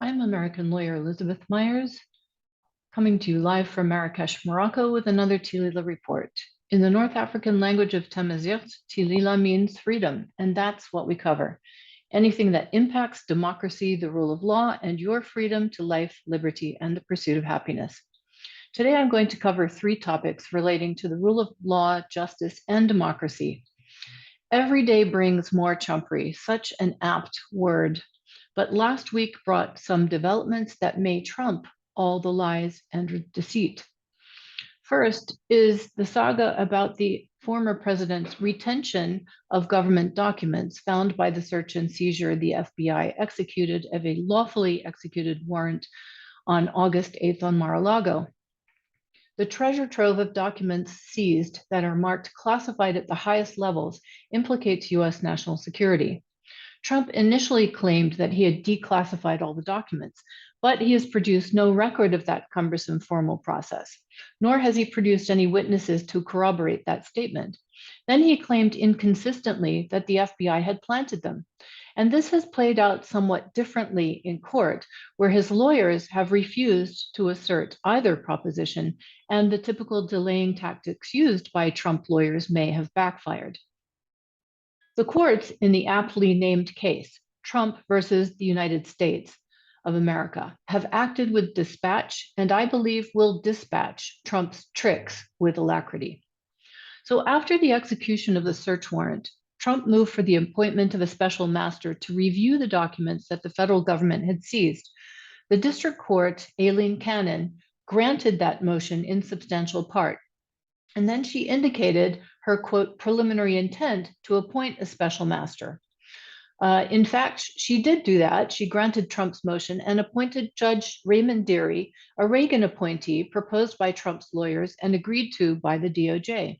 I'm American lawyer Elizabeth Myers, coming to you live from Marrakesh, Morocco, with another Tilila report. In the North African language of Tamazight, Tilila means freedom, and that's what we cover. Anything that impacts democracy, the rule of law, and your freedom to life, liberty, and the pursuit of happiness. Today, I'm going to cover three topics relating to the rule of law, justice, and democracy. Every day brings more chumpery, such an apt word. But last week brought some developments that may trump all the lies and deceit. First is the saga about the former president's retention of government documents found by the search and seizure the FBI executed of a lawfully executed warrant on August 8th on Mar-a-Lago. The treasure trove of documents seized that are marked classified at the highest levels implicates US national security. Trump initially claimed that he had declassified all the documents, but he has produced no record of that cumbersome formal process, nor has he produced any witnesses to corroborate that statement. Then he claimed inconsistently that the FBI had planted them. And this has played out somewhat differently in court, where his lawyers have refused to assert either proposition, and the typical delaying tactics used by Trump lawyers may have backfired. The courts in the aptly named case, Trump versus the United States of America, have acted with dispatch and I believe will dispatch Trump's tricks with alacrity. So after the execution of the search warrant, Trump moved for the appointment of a special master to review the documents that the federal government had seized. The district court, Aileen Cannon, granted that motion in substantial part. And then she indicated her, quote, preliminary intent to appoint a special master. In fact, she did do that. She granted Trump's motion and appointed Judge Raymond Dearie, a Reagan appointee proposed by Trump's lawyers and agreed to by the DOJ.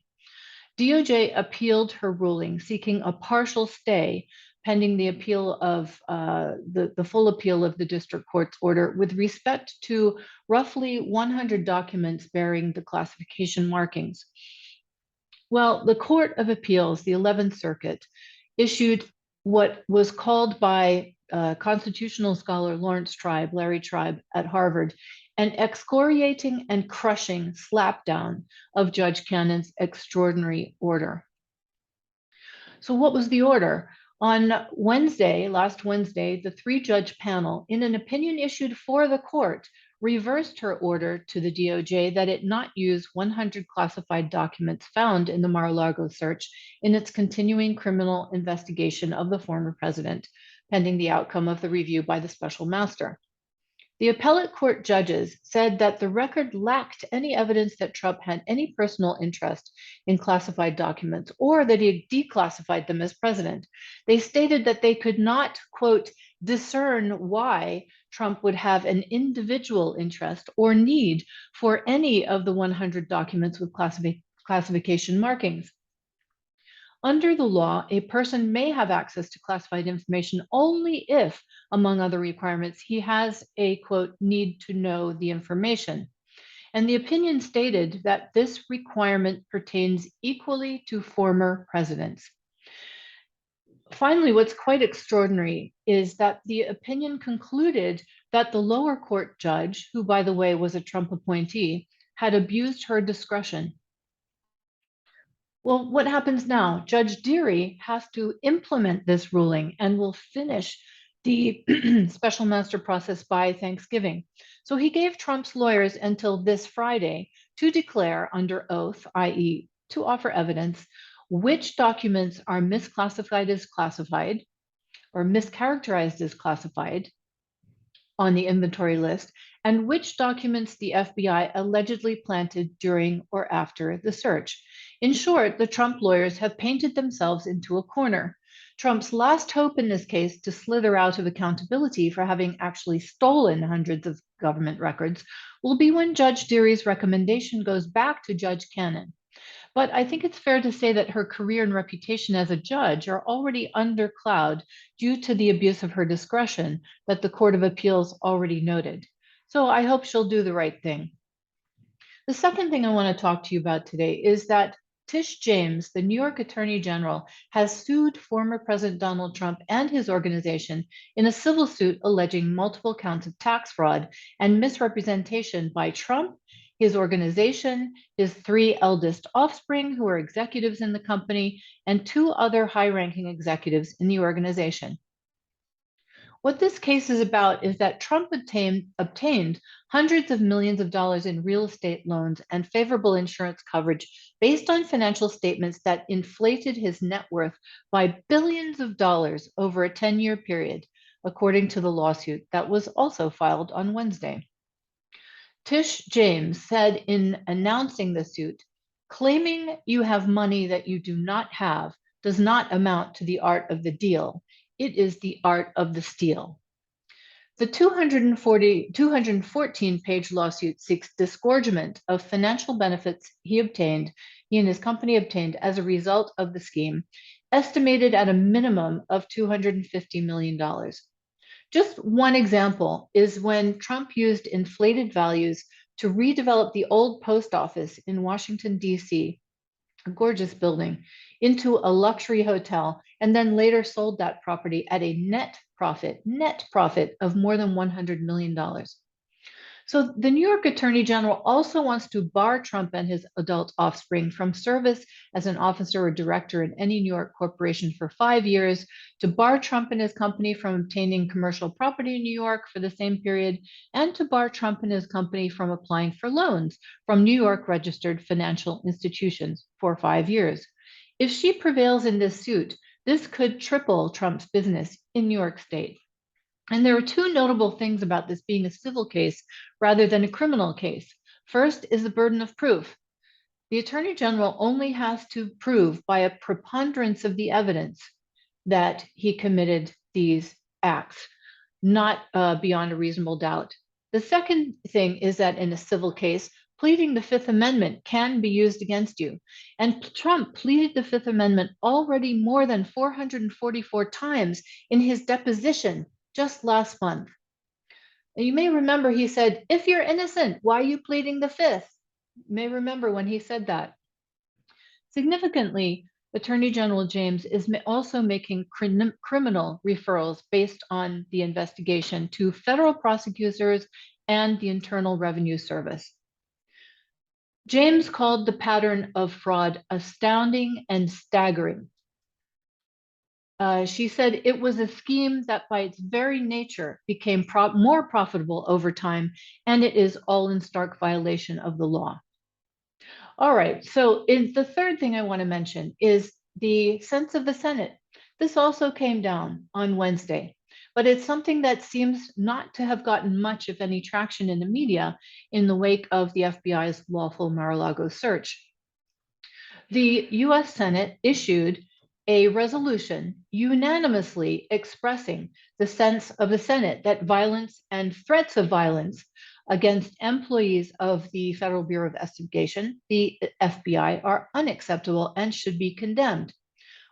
DOJ appealed her ruling, seeking a partial stay pending the appeal of the full appeal of the district court's order with respect to roughly 100 documents bearing the classification markings. Well, the Court of Appeals, the 11th Circuit, issued what was called by constitutional scholar Larry Tribe at Harvard, an excoriating and crushing slapdown of Judge Cannon's extraordinary order. So what was the order? On Wednesday, last Wednesday, the three-judge panel, in an opinion issued for the court, reversed her order to the DOJ that it not use 100 classified documents found in the Mar-a-Lago search in its continuing criminal investigation of the former president, pending the outcome of the review by the special master. The appellate court judges said that the record lacked any evidence that Trump had any personal interest in classified documents or that he had declassified them as president. They stated that they could not, quote, discern why Trump would have an individual interest or need for any of the 100 documents with classification markings. Under the law, a person may have access to classified information only if, among other requirements, he has a, quote, need to know the information. And the opinion stated that this requirement pertains equally to former presidents. Finally, what's quite extraordinary is that the opinion concluded that the lower court judge, who, by the way, was a Trump appointee, had abused her discretion. Well, what happens now? Judge Dearie has to implement this ruling and will finish the special master process by Thanksgiving. So he gave Trump's lawyers until this Friday to declare under oath, i.e., to offer evidence, which documents are misclassified as classified or mischaracterized as classified on the inventory list, and which documents the FBI allegedly planted during or after the search. In short, the Trump lawyers have painted themselves into a corner. Trump's last hope in this case to slither out of accountability for having actually stolen hundreds of government records will be when Judge Dearie's recommendation goes back to Judge Cannon. But I think it's fair to say that her career and reputation as a judge are already under cloud due to the abuse of her discretion that the Court of Appeals already noted. So I hope she'll do the right thing. The second thing I want to talk to you about today is that Tish James, the New York Attorney General, has sued former President Donald Trump and his organization in a civil suit alleging multiple counts of tax fraud and misrepresentation by Trump, his organization, his three eldest offspring, who are executives in the company, and two other high ranking executives in the organization. What this case is about is that Trump obtained hundreds of millions of dollars in real estate loans and favorable insurance coverage based on financial statements that inflated his net worth by billions of dollars over a 10-year period, according to the lawsuit that was also filed on Wednesday. Tish James said in announcing the suit, claiming you have money that you do not have does not amount to the art of the deal. It is the art of the steal. The 214-page lawsuit seeks disgorgement of financial benefits he and his company obtained as a result of the scheme, estimated at a minimum of $250 million. Just one example is when Trump used inflated values to redevelop the old post office in Washington, D.C., a gorgeous building, into a luxury hotel, and then later sold that property at a net profit of more than $100 million. So the New York Attorney General also wants to bar Trump and his adult offspring from service as an officer or director in any New York corporation for 5 years, to bar Trump and his company from obtaining commercial property in New York for the same period, and to bar Trump and his company from applying for loans from New York registered financial institutions for 5 years. If she prevails in this suit, this could triple Trump's business in New York State. And there are two notable things about this being a civil case rather than a criminal case. First is the burden of proof. The Attorney General only has to prove by a preponderance of the evidence that he committed these acts, not beyond a reasonable doubt. The second thing is that in a civil case, pleading the Fifth Amendment can be used against you. And Trump pleaded the Fifth Amendment already more than 444 times in his deposition just last month. And you may remember he said, if you're innocent, why are you pleading the Fifth? You may remember when he said that. Significantly, Attorney General James is also making criminal referrals based on the investigation to federal prosecutors and the Internal Revenue Service. James called the pattern of fraud astounding and staggering. She said it was a scheme that by its very nature became more profitable over time, and it is all in stark violation of the law. All right, so the third thing I want to mention is the sense of the Senate. This also came down on Wednesday, but it's something that seems not to have gotten much, if any, traction in the media in the wake of the FBI's lawful Mar-a-Lago search. The US Senate issued a resolution unanimously expressing the sense of the Senate that violence and threats of violence against employees of the Federal Bureau of Investigation, the FBI, are unacceptable and should be condemned.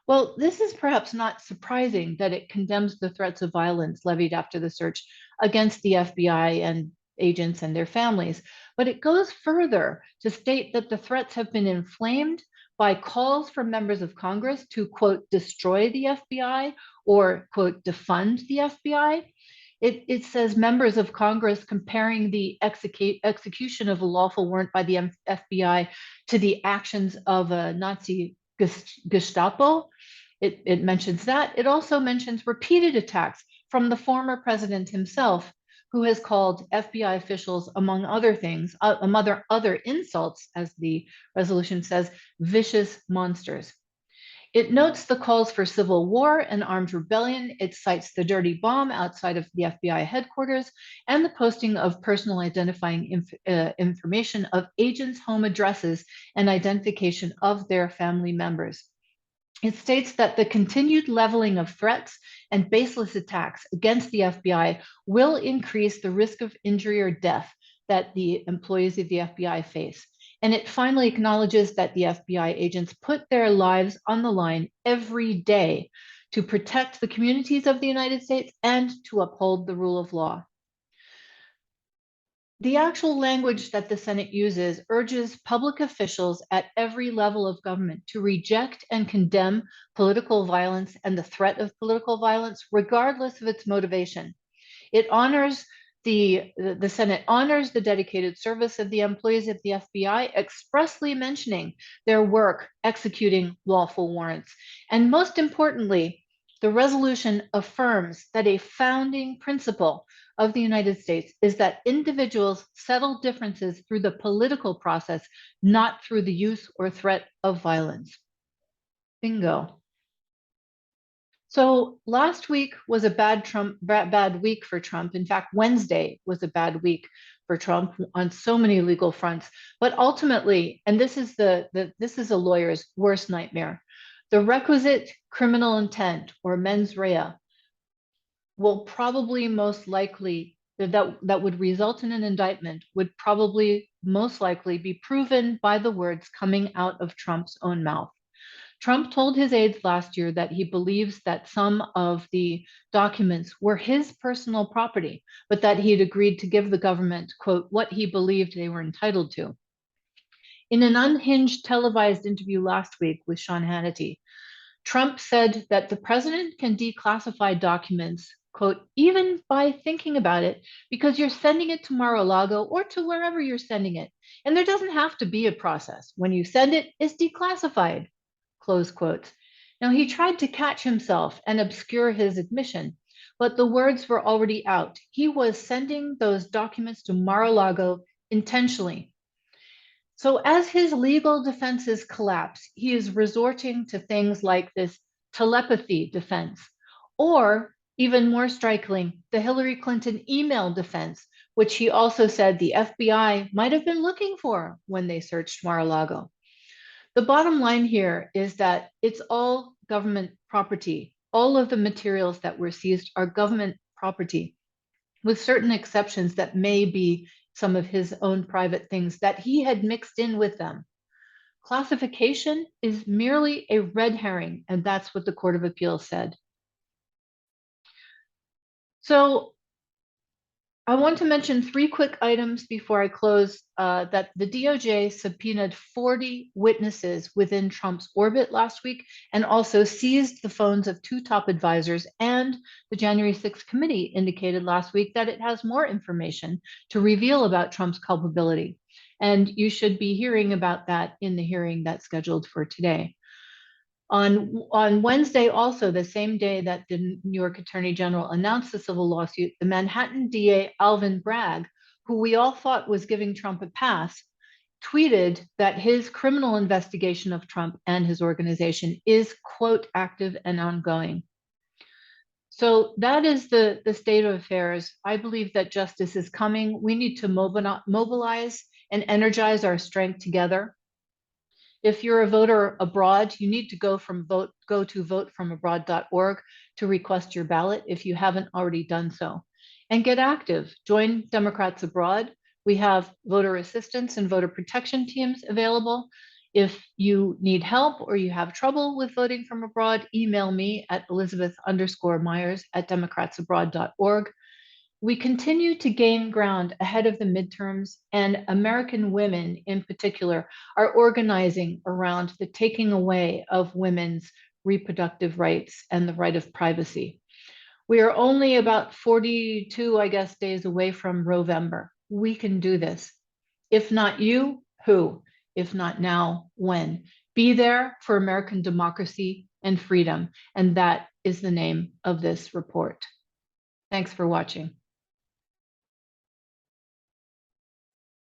Well, this is perhaps not surprising that it condemns the threats of violence levied after the search against the FBI and agents and their families, but it goes further to state that the threats have been inflamed by calls from members of Congress to, quote, destroy the FBI or, quote, defund the FBI. It says members of Congress comparing the execution of a lawful warrant by the FBI to the actions of a Nazi Gestapo. It mentions that. It also mentions repeated attacks from the former president himself, who has called FBI officials, among other things, among other insults, as the resolution says, vicious monsters. It notes the calls for civil war and armed rebellion. It cites the dirty bomb outside of the FBI headquarters and the posting of personal identifying information of agents' home addresses and identification of their family members. It states that the continued leveling of threats and baseless attacks against the FBI will increase the risk of injury or death that the employees of the FBI face. And it finally acknowledges that the FBI agents put their lives on the line every day to protect the communities of the United States and to uphold the rule of law. The actual language that the Senate uses urges public officials at every level of government to reject and condemn political violence and the threat of political violence, regardless of its motivation. It honors the Senate honors the dedicated service of the employees of the FBI, expressly mentioning their work executing lawful warrants. And most importantly, the resolution affirms that a founding principle of the United States is that individuals settle differences through the political process, not through the use or threat of violence. Bingo. So last week was a bad week for Trump. In fact, Wednesday was a bad week for Trump on so many legal fronts. But ultimately, and this is this is a lawyer's worst nightmare, the requisite criminal intent or mens rea will probably most likely that would result in an indictment would probably most likely be proven by the words coming out of Trump's own mouth. Trump told his aides last year that he believes that some of the documents were his personal property, but that he had agreed to give the government, quote, what he believed they were entitled to. In an unhinged televised interview last week with Sean Hannity, Trump said that the president can declassify documents, quote, even by thinking about it, because you're sending it to Mar-a-Lago or to wherever you're sending it. And there doesn't have to be a process. When you send it, it's declassified, close quotes. Now, he tried to catch himself and obscure his admission, but the words were already out. He was sending those documents to Mar-a-Lago intentionally. So as his legal defenses collapse, he is resorting to things like this telepathy defense, or even more strikingly, the Hillary Clinton email defense, which he also said the FBI might have been looking for when they searched Mar-a-Lago. The bottom line here is that it's all government property. All of the materials that were seized are government property, with certain exceptions that may be some of his own private things that he had mixed in with them. Classification is merely a red herring, and that's what the Court of Appeals said. So I want to mention three quick items before I close, that the DOJ subpoenaed 40 witnesses within Trump's orbit last week and also seized the phones of two top advisors. And the January 6th committee indicated last week that it has more information to reveal about Trump's culpability. And you should be hearing about that in the hearing that's scheduled for today. On Wednesday, also the same day that the New York Attorney General announced the civil lawsuit, the Manhattan DA Alvin Bragg, who we all thought was giving Trump a pass, tweeted that his criminal investigation of Trump and his organization is, quote, active and ongoing. So that is the state of affairs. I believe that justice is coming. We need to mobilize and energize our strength together. If you're a voter abroad, you need to go to votefromabroad.org to request your ballot if you haven't already done so. And get active. Join Democrats Abroad. We have voter assistance and voter protection teams available. If you need help or you have trouble with voting from abroad, email me at elizabeth_myers@democratsabroad.org. We continue to gain ground ahead of the midterms, and American women in particular are organizing around the taking away of women's reproductive rights and the right of privacy. We are only about 42, I guess, days away from Rovember. We can do this. If not you, who? If not now, when? Be there for American democracy and freedom. And that is the name of this report. Thanks for watching.